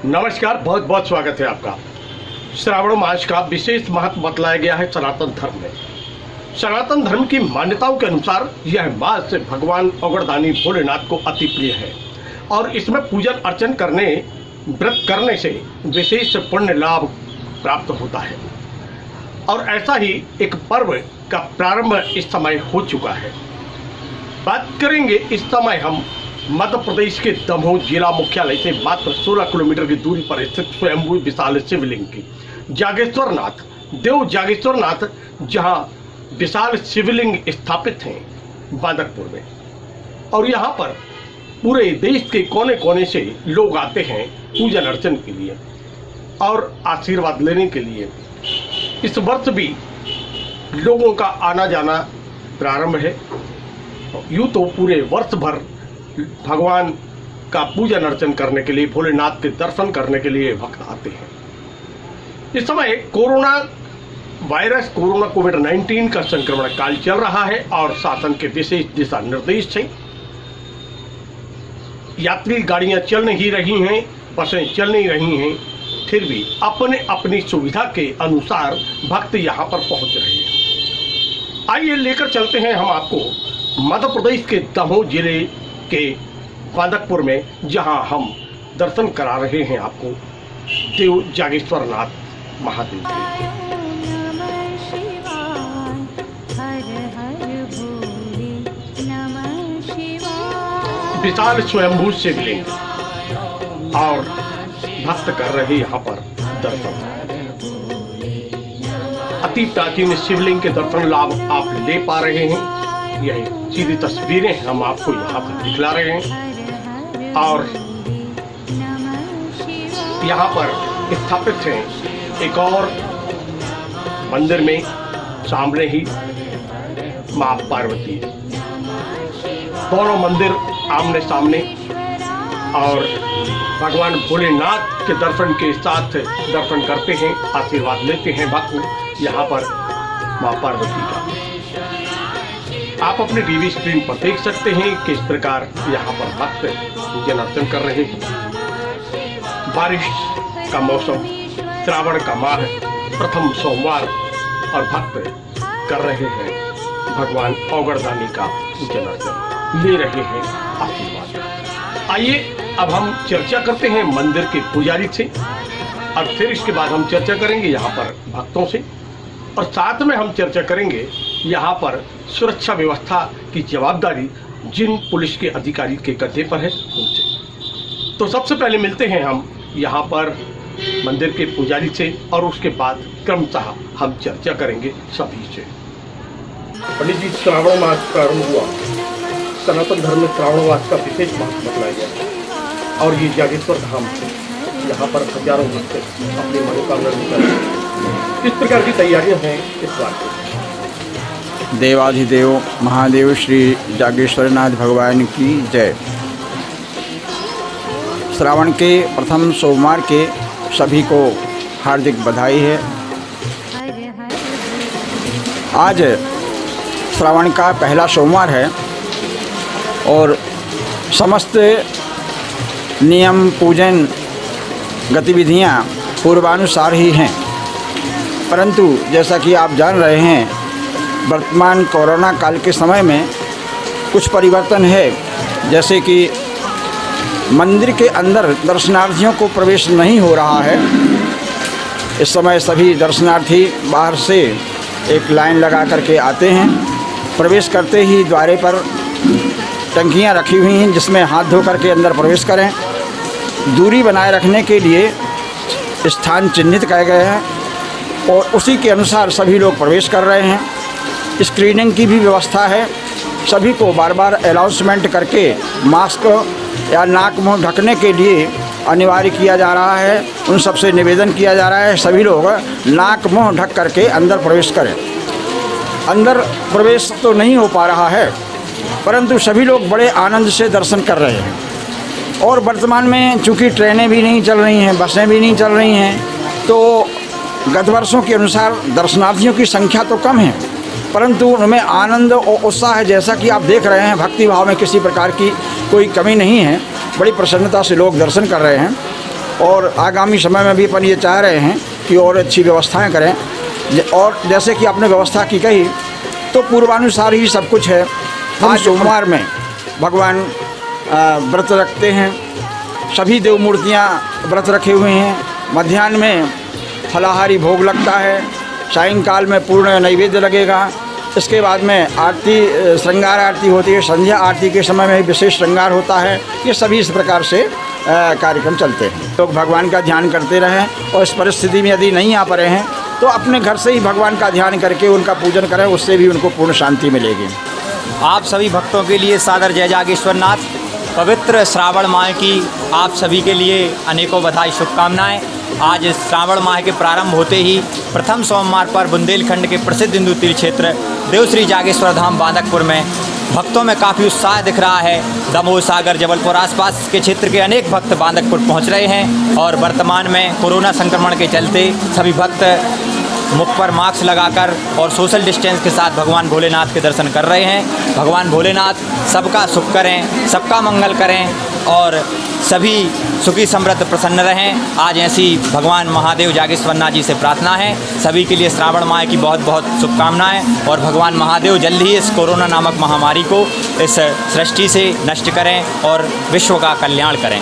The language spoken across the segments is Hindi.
नमस्कार, बहुत बहुत स्वागत है आपका। श्रावण मास का विशेष महत्व बतलाया गया है सनातन धर्म में। सनातन धर्म की मान्यताओं के अनुसार यह मास भगवान औगड़दानी भोलेनाथ को अति प्रिय है और इसमें पूजन अर्चन करने, व्रत करने से विशेष पुण्य लाभ प्राप्त होता है। और ऐसा ही एक पर्व का प्रारंभ इस समय हो चुका है। बात करेंगे इस समय हम मध्य प्रदेश के दमोह जिला मुख्यालय से मात्र 16 किलोमीटर की दूरी पर स्थित स्वयंभू विशाल शिवलिंग की जागेश्वर नाथ, देव जागेश्वर नाथ, जहां विशाल शिवलिंग स्थापित हैं बांदकपुर में। और यहां पर पूरे देश के कोने कोने से लोग आते हैं पूजन अर्चन के लिए और आशीर्वाद लेने के लिए। इस वर्ष भी लोगों का आना जाना प्रारंभ है। यूं तो पूरे वर्ष भर भगवान का पूजन अर्चन करने के लिए, भोलेनाथ के दर्शन करने के लिए भक्त आते हैं। इस समय कोरोना कोविड-19 का संक्रमण काल चल रहा है और शासन के विशेष दिशा निर्देश हैं। यात्री गाड़ियां चल नहीं रही हैं, बसें चल नहीं रही हैं, फिर भी अपने अपनी सुविधा के अनुसार भक्त यहां पर पहुंच रहे हैं। आइए लेकर चलते हैं हम आपको मध्य प्रदेश के दमोह जिले के बांदकपुर में, जहां हम दर्शन करा रहे हैं आपको देव जागेश्वर नाथ महादेव के। विशाल स्वयंभू शिवलिंग और भक्त कर रहे यहाँ पर दर्शन। अति प्राचीन शिवलिंग के दर्शन लाभ आप ले पा रहे हैं। यह सीधी तस्वीरें हम आपको यहाँ पर दिखला रहे हैं और यहाँ पर स्थापित है एक और मंदिर में, सामने ही मां पार्वती। दोनों मंदिर आमने सामने और भगवान भोलेनाथ के दर्शन के साथ दर्शन करते हैं, आशीर्वाद लेते हैं भक्त यहाँ पर मां पार्वती का। आप अपने टीवी स्क्रीन पर देख सकते हैं किस प्रकार यहाँ पर भक्त पूजन अर्चन कर रहे हैं। बारिश का मौसम, श्रावण का माह, प्रथम सोमवार और भक्त कर रहे हैं भगवान औगड़दानी का पूजन अर्चन, ले रहे हैं आशीर्वाद। आइए अब हम चर्चा करते हैं मंदिर के पुजारी से और फिर इसके बाद हम चर्चा करेंगे यहाँ पर भक्तों से और साथ में हम चर्चा करेंगे यहाँ पर सुरक्षा व्यवस्था की जवाबदारी जिन पुलिस के अधिकारी के कंधे पर है उनसे। तो सबसे पहले मिलते हैं हम यहाँ पर मंदिर के पुजारी से और उसके बाद क्रमशः हम चर्चा करेंगे सभी से। पंडित जी, श्रावण मास प्रारंभ हुआ। सनातन धर्म में श्रावण मास का विशेष महत्व बताया गया है और ये जागेश्वर धाम से यहाँ पर हजारों भक्त अपनी मनोकामना निकालते हैं। किस प्रकार की तैयारियां हैं इस बार की? देवाधिदेव महादेव श्री जागेश्वरनाथ भगवान की जय। श्रावण के प्रथम सोमवार के सभी को हार्दिक बधाई है। आज श्रावण का पहला सोमवार है और समस्त नियम पूजन गतिविधियां पूर्वानुसार ही हैं, परंतु जैसा कि आप जान रहे हैं वर्तमान कोरोना काल के समय में कुछ परिवर्तन है। जैसे कि मंदिर के अंदर दर्शनार्थियों को प्रवेश नहीं हो रहा है। इस समय सभी दर्शनार्थी बाहर से एक लाइन लगा करके आते हैं। प्रवेश करते ही द्वारे पर टंकियां रखी हुई हैं जिसमें हाथ धो करके अंदर प्रवेश करें। दूरी बनाए रखने के लिए स्थान चिन्हित किए गए हैं और उसी के अनुसार सभी लोग प्रवेश कर रहे हैं। स्क्रीनिंग की भी व्यवस्था है। सभी को बार बार अनाउंसमेंट करके मास्क या नाक मुंह ढकने के लिए अनिवार्य किया जा रहा है। उन सबसे निवेदन किया जा रहा है सभी लोग नाक मुंह ढक करके अंदर प्रवेश करें। अंदर प्रवेश तो नहीं हो पा रहा है, परंतु सभी लोग बड़े आनंद से दर्शन कर रहे हैं। और वर्तमान में चूँकि ट्रेनें भी नहीं चल रही हैं, बसें भी नहीं चल रही हैं, तो गत वर्षों के अनुसार दर्शनार्थियों की संख्या तो कम है, परंतु उनमें आनंद और उत्साह, जैसा कि आप देख रहे हैं, भक्ति भाव में किसी प्रकार की कोई कमी नहीं है। बड़ी प्रसन्नता से लोग दर्शन कर रहे हैं और आगामी समय में भी अपन ये चाह रहे हैं कि और अच्छी व्यवस्थाएं करें। और जैसे कि आपने व्यवस्था की कही, तो पूर्वानुसार ही सब कुछ है। आज सोमवार में भगवान व्रत रखते हैं, सभी देव मूर्तियाँ व्रत रखे हुए हैं। मध्याह्न में फलाहारी भोग लगता है, सायंकाल में पूर्ण नैवेद्य लगेगा। इसके बाद में आरती, श्रृंगार आरती होती है, संध्या आरती के समय में विशेष श्रृंगार होता है। ये सभी इस प्रकार से कार्यक्रम चलते हैं। लोग भगवान का ध्यान करते रहें और इस परिस्थिति में यदि नहीं आ पा रहे हैं तो अपने घर से ही भगवान का ध्यान करके उनका पूजन करें, उससे भी उनको पूर्ण शांति मिलेगी। आप सभी भक्तों के लिए सादर जय जागेश्वर नाथ। पवित्र श्रावण माह की आप सभी के लिए अनेकों बधाई, शुभकामनाएं। आज श्रावण माह के प्रारंभ होते ही प्रथम सोमवार पर बुंदेलखंड के प्रसिद्ध हिंदू तीर्थ क्षेत्र देवश्री जागेश्वर धाम बांदकपुर में भक्तों में काफ़ी उत्साह दिख रहा है। दमोह, सागर, जबलपुर आसपास के क्षेत्र के अनेक भक्त बांदकपुर पहुंच रहे हैं और वर्तमान में कोरोना संक्रमण के चलते सभी भक्त मुख पर मास्क लगाकर और सोशल डिस्टेंस के साथ भगवान भोलेनाथ के दर्शन कर रहे हैं। भगवान भोलेनाथ सबका सुख करें, सबका मंगल करें और सभी सुखी समृद्ध प्रसन्न रहें। आज ऐसी भगवान महादेव जागेश्वरनाथ जी से प्रार्थना है। सभी के लिए श्रावण माह की बहुत बहुत शुभकामनाएं और भगवान महादेव जल्द ही इस कोरोना नामक महामारी को इस सृष्टि से नष्ट करें और विश्व का कल्याण करें।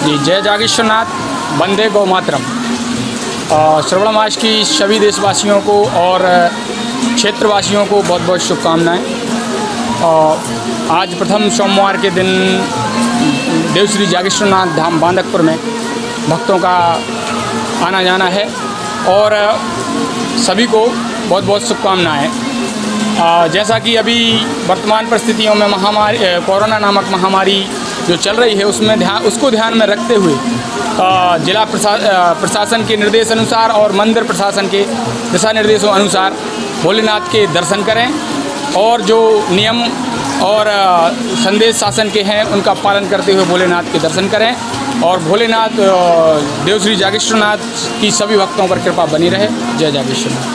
जी, जय जागेश्वरनाथ, वंदे गौ मातरम। श्रावण मास की सभी देशवासियों को और क्षेत्रवासियों को बहुत बहुत शुभकामनाएं। आज प्रथम सोमवार के दिन देवश्री जागेश्वरनाथ धाम बांदकपुर में भक्तों का आना जाना है और सभी को बहुत बहुत शुभकामनाएं। जैसा कि अभी वर्तमान परिस्थितियों में महामारी, कोरोना नामक महामारी जो चल रही है, उसको ध्यान में रखते हुए जिला प्रशासन के निर्देश अनुसार और मंदिर प्रशासन के दिशा निर्देशों अनुसार भोलेनाथ के दर्शन करें और जो नियम और संदेश शासन के हैं उनका पालन करते हुए भोलेनाथ के दर्शन करें और भोलेनाथ देवश्री जागेश्वरनाथ की सभी भक्तों पर कृपा बनी रहे। जय जागेश्वरनाथ।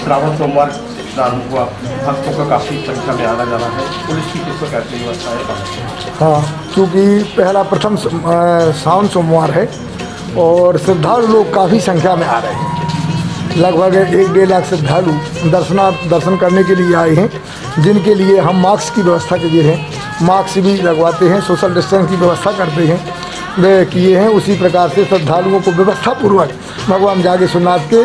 श्रावण सोमवार प्रारंभ हुआ, भक्तों का काफ़ी संख्या में आना जाना है, पुलिस की किस प्रकार की व्यवस्था है? हाँ, क्योंकि पहला प्रथम सावन सोमवार है और श्रद्धालु लोग काफ़ी संख्या में आ रहे हैं। लगभग 1-1.5 लाख श्रद्धालु दर्शन करने के लिए आए हैं, जिनके लिए हम मास्क की व्यवस्था किए हैं। मास्क भी लगवाते हैं, सोशल डिस्टेंस की व्यवस्था करते हैं, वे किए हैं। उसी प्रकार से श्रद्धालुओं को व्यवस्थापूर्वक भगवान जागेश्वरनाथ के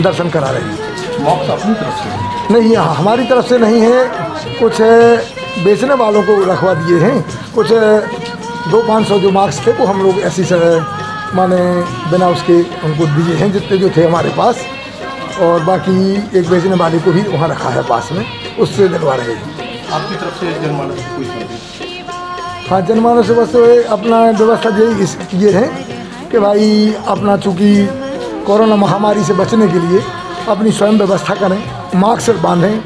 दर्शन करा रहे हैं। मास्क अपनी तरफ से नहीं, हमारी तरफ से नहीं है, कुछ बेचने वालों को रखवा दिए हैं। कुछ 200-500 जो मास्क थे वो हम लोग ऐसी माने बिना उसके उनको दिए हैं, जितने जो थे हमारे पास। और बाकी एक बेचने वाले को भी वहाँ रखा है पास में, उससे दिलवा रहे हैं। आपकी तरफ से जनमानस कोई संदेश? हाँ, जनमानस से बस अपना व्यवस्था यही ये है कि भाई अपना चूँकि कोरोना महामारी से बचने के लिए अपनी स्वयं व्यवस्था करें, मास्क बांधें,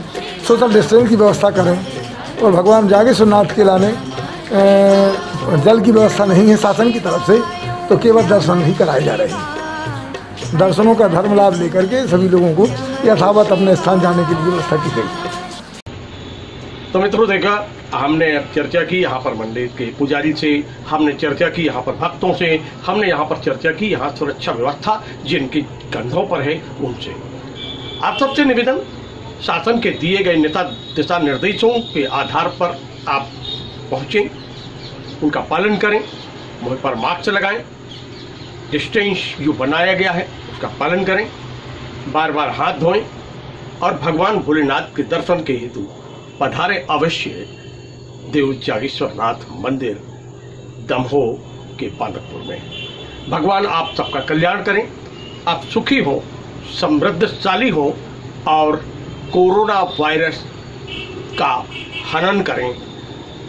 सोशल डिस्टेंस की व्यवस्था करें और भगवान जागेश्वरनाथ के लाने जल की व्यवस्था नहीं है शासन की तरफ से, तो केवल दर्शन ही कराए जा रहे हैं। दर्शनों का धर्म लाभ लेकर के सभी लोगों को यथावत अपने स्थान जाने के लिए व्यवस्था की गई। तो मित्रों, देखा हमने चर्चा की यहाँ पर मंदिर के पुजारी से, हमने चर्चा की यहाँ पर भक्तों से, हमने यहाँ पर चर्चा की यहाँ सुरक्षा व्यवस्था जिनकी कंधों पर है उनसे। आप सबसे निवेदन, शासन के दिए गए दिशा निर्देशों के आधार पर आप पहुँचें, उनका पालन करें, मुंह पर मास्क लगाएं, डिस्टेंस जो बनाया गया है उसका पालन करें, बार बार हाथ धोएं और भगवान भोलेनाथ के दर्शन के हेतु पधारे अवश्य देव जागेश्वरनाथ मंदिर दमोह के बांदकपुर में। भगवान आप सबका कल्याण करें, आप सुखी हो, समृद्धशाली हो और कोरोना वायरस का हनन करें,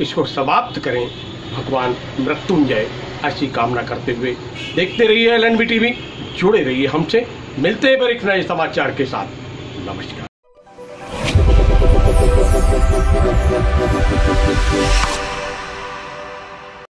इसको समाप्त करें। भगवान मृत्युंजय ऐसी कामना करते हुए देखते रहिए LNB TV, जुड़े रहिए हमसे। मिलते हैं एक नए समाचार के साथ। नमस्कार।